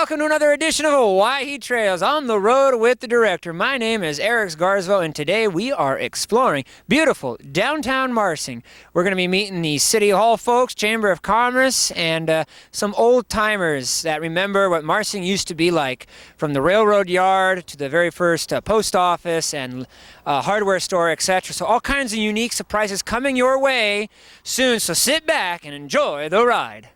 welcome to another edition of Owyhee Trails on the road with the director. My name is Eric Garsvo, and today we are exploring beautiful downtown Marsing. We're going to be meeting the City Hall folks, Chamber of Commerce, and some old timers that remember what Marsing used to be like, from the railroad yard to the very first post office and hardware store, etc. So all kinds of unique surprises coming your way soon. So sit back and enjoy the ride.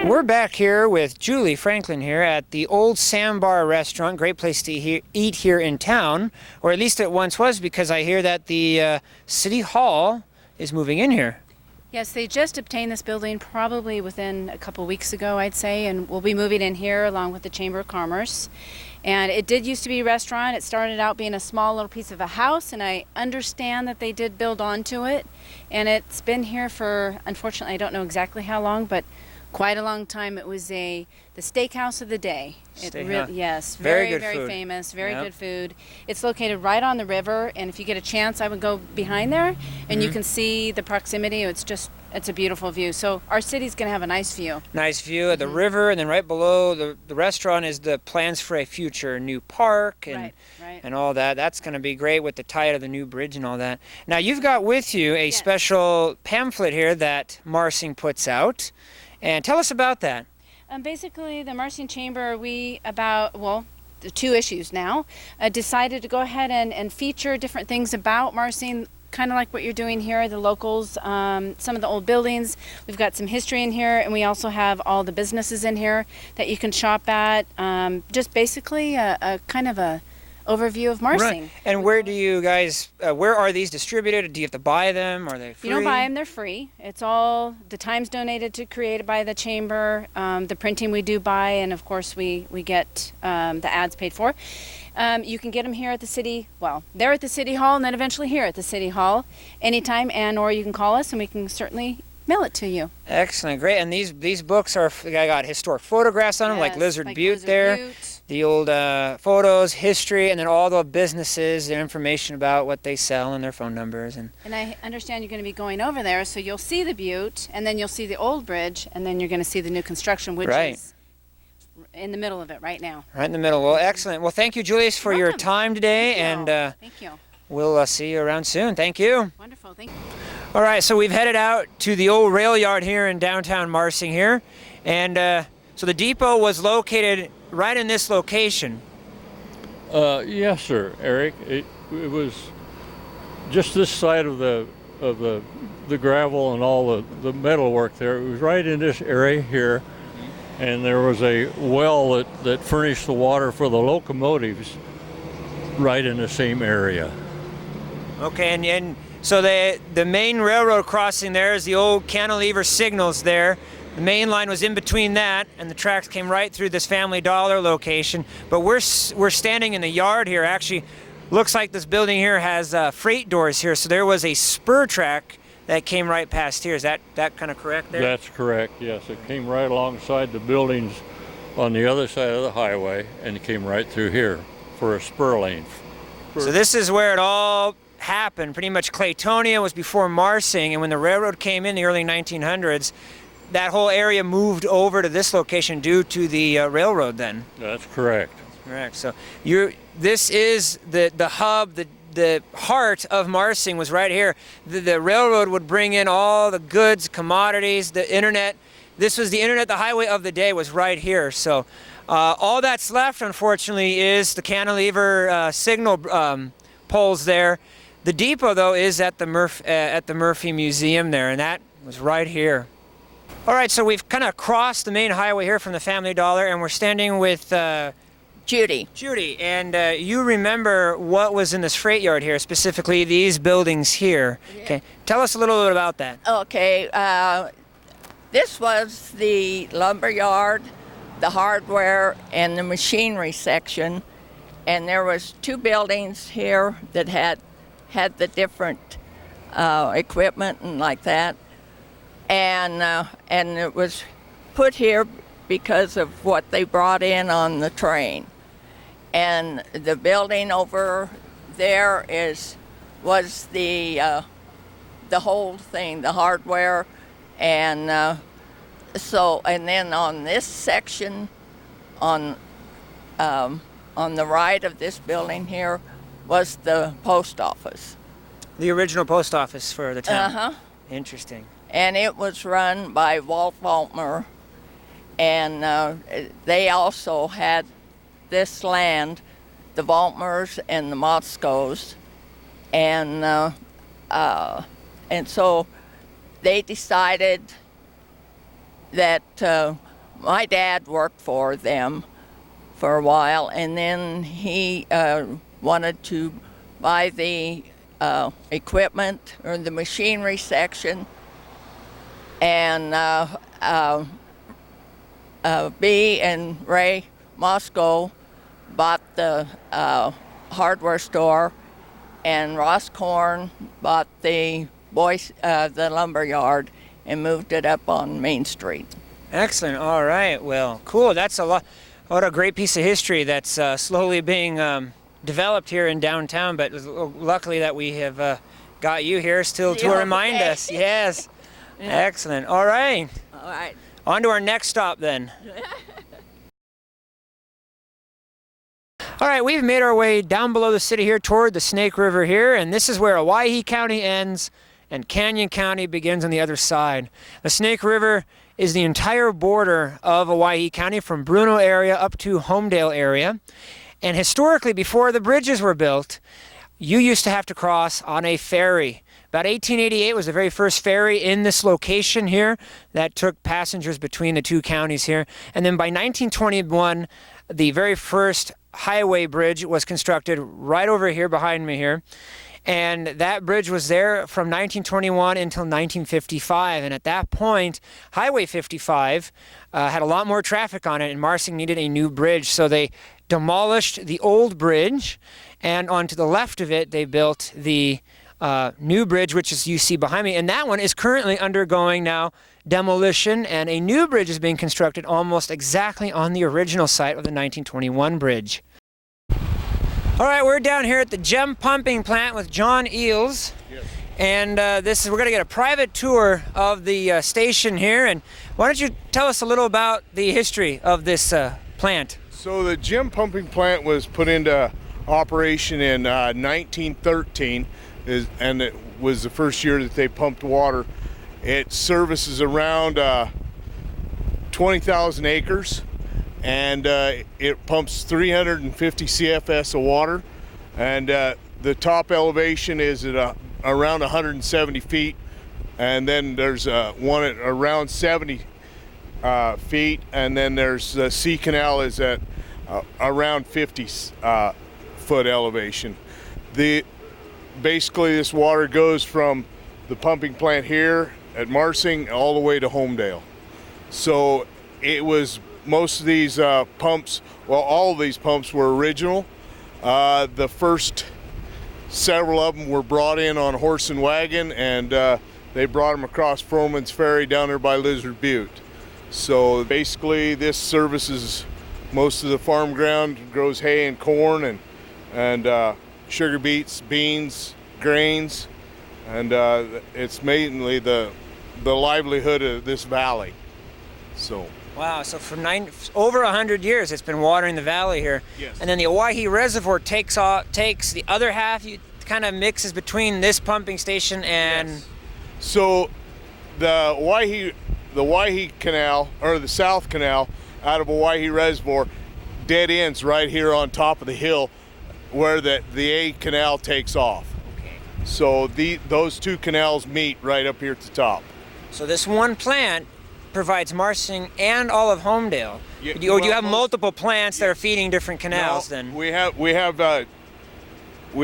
We're back here with Julie Franklin here at the Old Sandbar Restaurant. Great place to eat here in town, or at least it once was, because I hear that the City Hall is moving in here. Yes, they just obtained this building probably within a couple weeks ago, I'd say, and we'll be moving in here along with the Chamber of Commerce. And it did used to be a restaurant. It started out being a small little piece of a house, and I understand that they did build onto it. And it's been here for, unfortunately, I don't know exactly how long, but quite a long time. It was the steakhouse of the day. Yes, very famous, very good food. It's located right on the river, and if you get a chance, I would go behind there, and you can see the proximity. It's a beautiful view. So our city's going to have a nice view. Nice view of the river, and then right below the restaurant is the plans for a future new park and and all that. That's going to be great with the tie of the new bridge and all that. Now you've got with you a special pamphlet here that Marsing puts out. And tell us about that. Basically, the Marsing Chamber, the 2 issues now, decided to go ahead and feature different things about Marsing, kind of like what you're doing here, the locals, some of the old buildings. We've got some history in here, and we also have all the businesses in here that you can shop at. Just basically a kind of a overview of Marsing. Right. And where do you guys, where are these distributed? Do you have to buy them? Are they free? You don't buy them, they're free. It's all, the time's donated created by the Chamber. The printing we do buy, and of course we get the ads paid for. You can get them here at the city, they're at the City Hall, and then eventually here at the City Hall anytime, or you can call us and we can certainly mail it to you. Excellent, great. And these books I got historic photographs on them, like Lizard Butte there. The old photos, history, and then all the businesses, their information about what they sell and their phone numbers. And I understand you're going to be going over there, so you'll see the Butte, and then you'll see the old bridge, and then you're going to see the new construction, which is in the middle of it right now. Right in the middle. Well, excellent. Well, thank you, Julius, for your time today. Thank you. Thank you. We'll see you around soon. Thank you. Wonderful. Thank you. All right, so we've headed out to the old rail yard here in downtown Marsing here. And so the depot was located right in this location. Yes, sir, Eric. It was just this side of the gravel and all the metal work there. It was right in this area here, and there was a well that furnished the water for the locomotives right in the same area. Okay, and so the main railroad crossing there is the old cantilever signals there. The main line was in between that, and the tracks came right through this Family Dollar location. But we're standing in the yard here. Actually, looks like this building here has freight doors here. So there was a spur track that came right past here. Is that kind of correct there? That's correct, yes. It came right alongside the buildings on the other side of the highway, and it came right through here for a spur lane. So this is where it all happened. Pretty much Claytonia was before Marsing, and when the railroad came in the early 1900s, that whole area moved over to this location due to the railroad then. That's correct. Correct. So this is the hub, the heart of Marsing was right here. The railroad would bring in all the goods, commodities, the internet. This was the internet, the highway of the day was right here. So all that's left, unfortunately, is the cantilever signal poles there. The depot, though, is at the Murphy Museum there, and that was right here. All right, so we've kind of crossed the main highway here from the Family Dollar, and we're standing with Judy. Judy, and you remember what was in this freight yard here, specifically these buildings here. Okay, tell us a little bit about that. Okay, this was the lumber yard, the hardware, and the machinery section. And there was 2 buildings here that had the different equipment and like that. And it was put here because of what they brought in on the train. And the building over there was the whole thing, the hardware, and and then on this section, on the right of this building here, was the post office. The original post office for the town. Uh-huh. Interesting. And it was run by Walt Waltmer, and they also had this land, the Waltmers and the Moscows, and so they decided that my dad worked for them for a while, and then he wanted to buy the equipment or the machinery section, and B and Ray Moscow bought the hardware store, and Ross Korn bought the lumber yard and moved it up on Main Street. Excellent. All right. Well, cool. That's a lot. What a great piece of history that's slowly being developed here in downtown. But luckily that we have got you here still to remind us. Yes. Yeah. Excellent. All right. All right. On to our next stop then. All right, we've made our way down below the city here toward the Snake River here, and this is where Owyhee County ends and Canyon County begins on the other side. The Snake River is the entire border of Owyhee County from Bruno area up to Homedale area. And historically, before the bridges were built, you used to have to cross on a ferry. About 1888 was the very first ferry in this location here that took passengers between the 2 counties here. And then by 1921, the very first highway bridge was constructed right over here behind me here. And that bridge was there from 1921 until 1955. And at that point, Highway 55 had a lot more traffic on it, and Marsing needed a new bridge. So they demolished the old bridge, and onto the left of it, they built the new bridge, which is you see behind me. And that one is currently undergoing now demolition, and a new bridge is being constructed almost exactly on the original site of the 1921 bridge. All right, we're down here at the gem pumping plant with John Eels. Yes. And we're going to get a private tour of the station here. And why don't you tell us a little about the history of this plant? So the gem pumping plant was put into operation in 1913, and it was the first year that they pumped water. It services around 20,000 acres. And it pumps 350 CFS of water, and the top elevation is at around 170 feet, and then there's one at around 70 feet, and then there's the sea canal is at around 50 foot elevation. Basically this water goes from the pumping plant here at Marsing all the way to Homedale. So it was most of these pumps, well, all of these pumps were original. The first several of them were brought in on horse and wagon, and they brought them across Froman's Ferry down there by Lizard Butte. So basically this services most of the farm ground, grows hay and corn and sugar beets, beans, grains, and it's mainly the livelihood of this valley. So. Wow, so for over 100 years it's been watering the valley here. Yes. And then the Owyhee Reservoir takes the other half, kind of mixes between this pumping station and... Yes. So the Owyhee Canal, or the South Canal, out of Owyhee Reservoir, dead ends right here on top of the hill where the A Canal takes off. Okay. So those 2 canals meet right up here at the top. So this one plant provides Marsing and all of Homedale. Yeah, You well, have multiple plants that are feeding different canals. No, Then we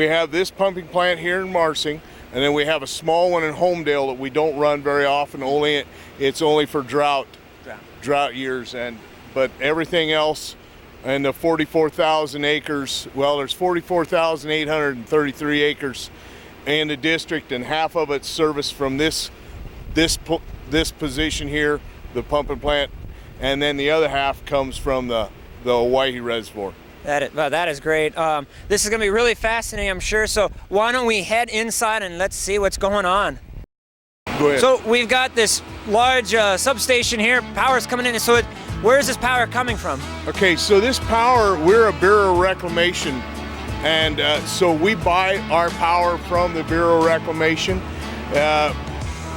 have this pumping plant here in Marsing, and then we have a small one in Homedale that we don't run very often. It's only for drought years, but everything else, and the 44,000 acres. Well, there's 44,833 acres in the district, and half of it's serviced from this position here, the pumping plant, and then the other half comes from the Owyhee Reservoir. that is great. This is going to be really fascinating, I'm sure. So why don't we head inside and let's see what's going on. Go ahead. So we've got this large substation here. Power's coming in. So where is this power coming from? Okay, so this power, we're a Bureau of Reclamation, and so we buy our power from the Bureau of Reclamation.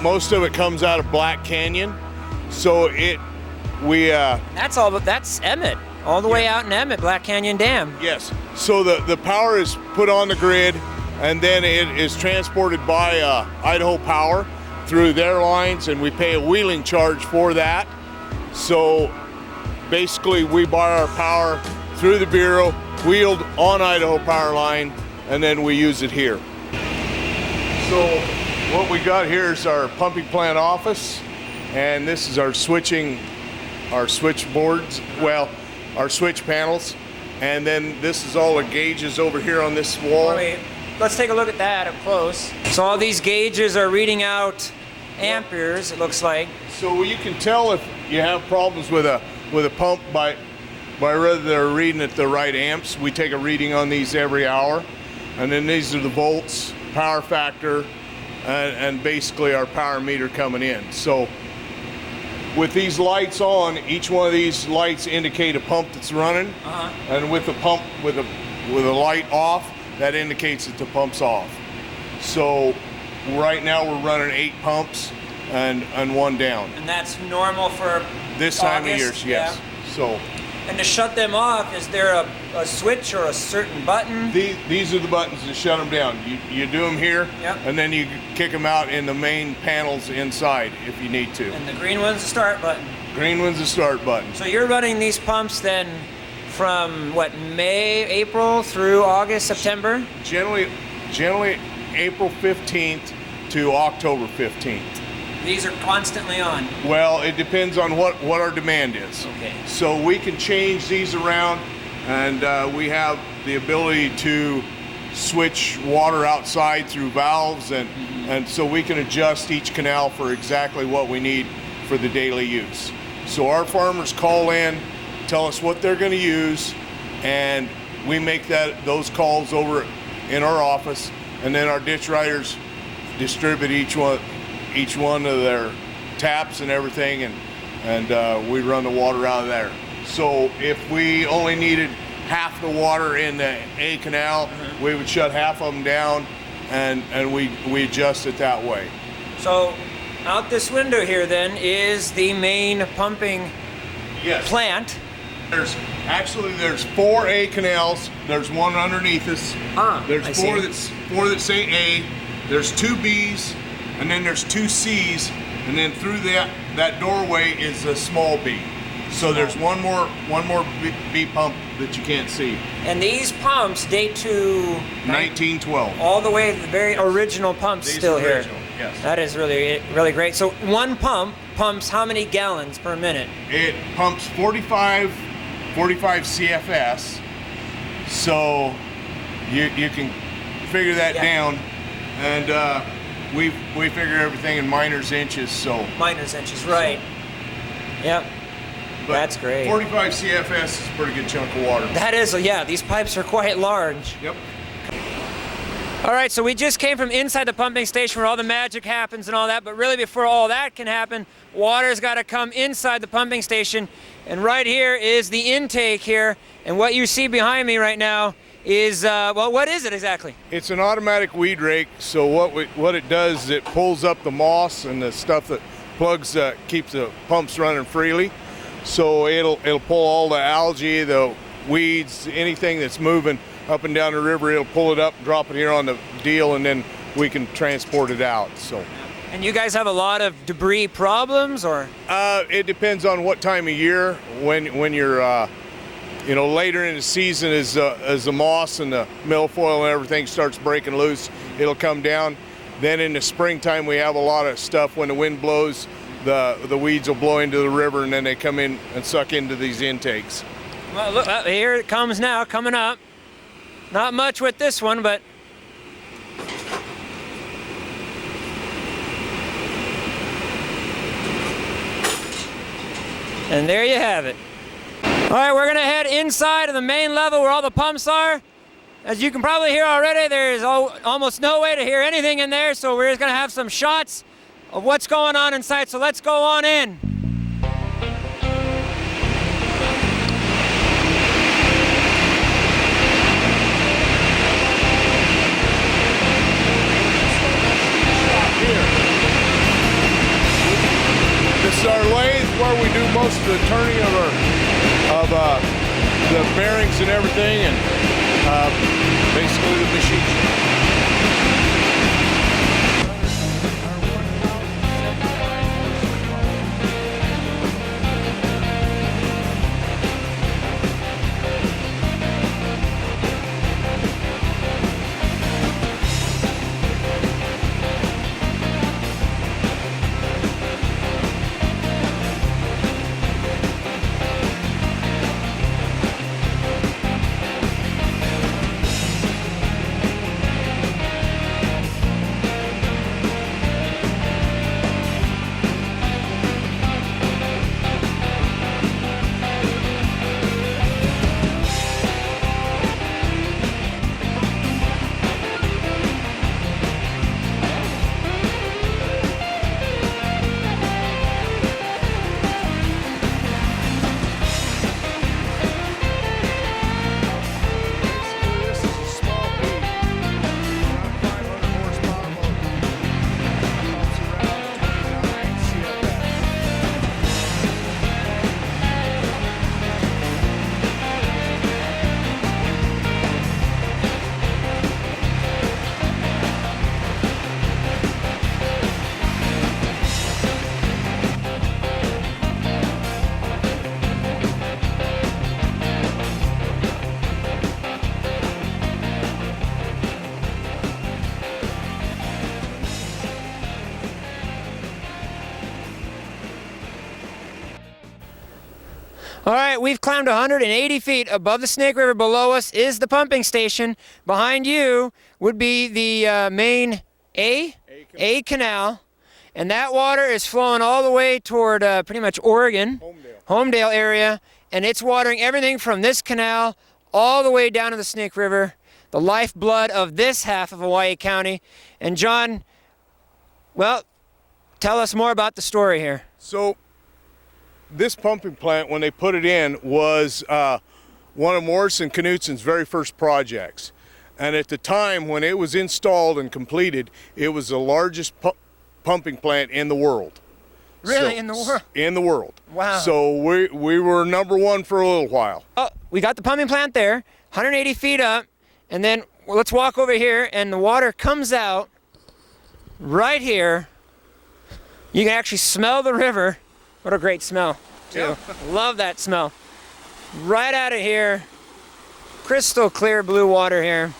Most of it comes out of Black Canyon, so That's Emmett, all the way out in Emmett, Black Canyon Dam. yes. So the power is put on the grid, and then it is transported by Idaho Power through their lines, and we pay a wheeling charge for that. So basically, we buy our power through the Bureau, wheeled on Idaho Power line, and then we use it here. So what we got here is our pumping plant office, and this is our switchboards, our switch panels, and then this is all the gauges over here on this wall. Let's take a look at that up close. So all these gauges are reading out amperes, it looks like. So you can tell if you have problems with a pump by whether they're reading at the right amps. We take a reading on these every hour, and then these are the volts, power factor, and basically our power meter coming in. So with these lights on, each one of these lights indicate a pump that's running, and with the pump with a light off, that indicates that the pump's off. So right now we're running 8 pumps and 1 down. And that's normal for This time of August? year, yes. So And to shut them off, is there a switch or a certain button? these are the buttons to shut them down. You do them here, Yep. and then you kick them out in the main panels inside if you need to. And the green one's the start button. Green one's the start button. So you're running these pumps then from what, April through August, September? Generally April 15th to October 15th. These are constantly on. Well, it depends on what our demand is. Okay. So we can change these around, and we have the ability to switch water outside through valves, and so we can adjust each canal for exactly what we need for the daily use. So our farmers call in, tell us what they're going to use, and we make those calls over in our office, and then our ditch riders distribute each one of their taps and everything, and we run the water out of there. So if we only needed half the water in the A canal, we would shut half of them down, and we adjust it that way. So out this window here then is the main pumping Yes. plant. There's 4 A canals. There's one underneath us. There's I four see. that say A. There's 2 B's, and then there's 2 C's, and then through that doorway is a small B. So there's one more B pump that you can't see. And these pumps date to 1912. all the way to the very original pumps These still are here. original, yes. That is really, really great. So one pump pumps how many gallons per minute? It pumps 45 CFS. So you can figure that down, and we figure everything in miners inches. So Miners inches, right. Yep. but That's great. 45 CFS is a pretty good chunk of water. That is, yeah, these pipes are quite large. Yep. All right, so we just came from inside the pumping station where all the magic happens and all that, but really before all that can happen, water's got to come inside the pumping station. And right here is the intake here, and what you see behind me right now is, well, what is it exactly? It's an automatic weed rake. So what it does is it pulls up the moss and the stuff that plugs keeps the pumps running freely. So it'll pull all the algae, the weeds, anything that's moving up and down the river. It'll pull it up, drop it here on the deal, and then we can transport it out. So. And you guys have a lot of debris problems, or? It depends on what time of year. When you're, later in the season, as the moss and the milfoil and everything starts breaking loose, it'll come down. Then in the springtime, we have a lot of stuff. When the wind blows, the weeds will blow into the river, and then they come in and suck into these intakes. Well, look, here it comes now, coming up. Not much with this one, but. And there you have it. All right, we're gonna head inside of the main level where all the pumps are. As you can probably hear already, there's almost no way to hear anything in there, so we're just gonna have some shots of what's going on inside, so let's go on in. This is our lathe where we do most of the turning of the bearings and everything, and basically the machine. All right, we've climbed 180 feet above the Snake River. Below us is the pumping station. Behind you would be the main A canal. And that water is flowing all the way toward pretty much Oregon, Homedale area. And it's watering everything from this canal all the way down to the Snake River, the lifeblood of this half of Owyhee County. And John, well, tell us more about the story here. So this pumping plant, when they put it in, was one of Morrison Knutson's very first projects. And at the time when it was installed and completed, it was the largest pumping plant in the world. Really? So, in the world? In the world. Wow. So we were number one for a little while. Oh, we got the pumping plant there, 180 feet up, and then let's walk over here, and the water comes out right here. You can actually smell the river. What a great smell, too. Yeah. Love that smell. Right out of here, crystal clear blue water here.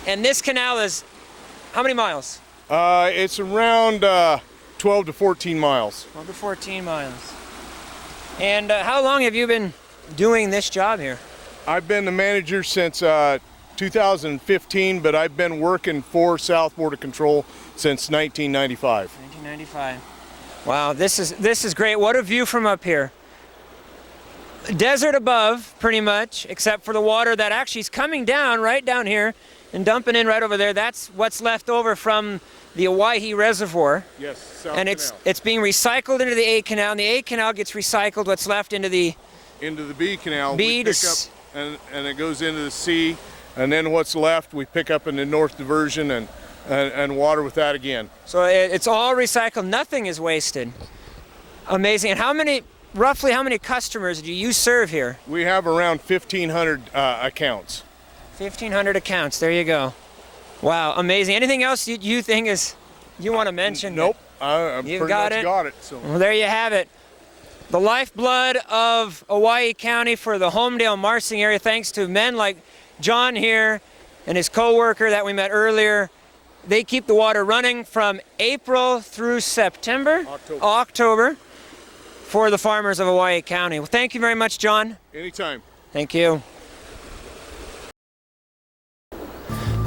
And this canal is how many miles? It's around 12 to 14 miles. 12 to 14 miles. And how long have you been doing this job here? I've been the manager since 2015, but I've been working for South Border Control since 1995. 1995. Wow, this is great. What a view from up here. Desert above, pretty much, except for the water that actually is coming down right down here and dumping in right over there. That's what's left over from the Owyhee Reservoir. Yes, South and Canal. it's being recycled into the A Canal, and the A Canal gets recycled what's left into the B Canal. B we to pick up, and it goes into the C, and then what's left we pick up in the North Diversion and water with that again. So it's all recycled. Nothing is wasted. Amazing. And roughly how many customers do you serve here? We have around 1,500 accounts. 1,500 accounts. There you go. Wow, amazing. Anything else you think is You want to mention? Nope. I've You've pretty got much it? got it. So. Well, there you have it. The lifeblood of Owyhee County for the Homedale Marsing area, thanks to men like John here and his co-worker that we met earlier. They keep the water running from April through September, October for the farmers of Owyhee County. Well, thank you very much, John. Anytime. Thank you.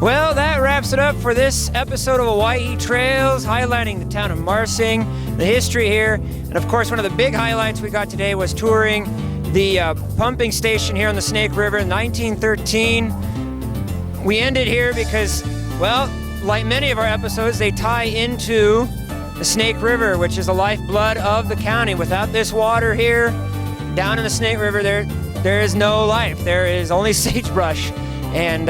Well, that wraps it up for this episode of Owyhee Trails, highlighting the town of Marsing, the history here, and of course one of the big highlights we got today was touring the pumping station here on the Snake River in 1913. We ended here because, well, like many of our episodes, they tie into the Snake River, which is the lifeblood of the county. Without this water here, down in the Snake River, there is no life. There is only sagebrush. And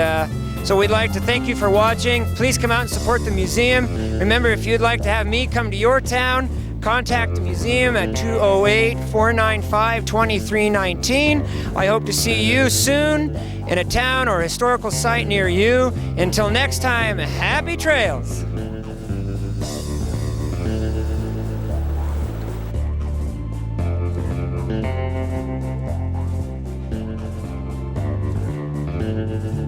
so we'd like to thank you for watching. Please come out and support the museum. Remember, if you'd like to have me come to your town, contact the museum at 208-495-2319. I hope to see you soon in a town or historical site near you. Until next time, happy trails. Thank you.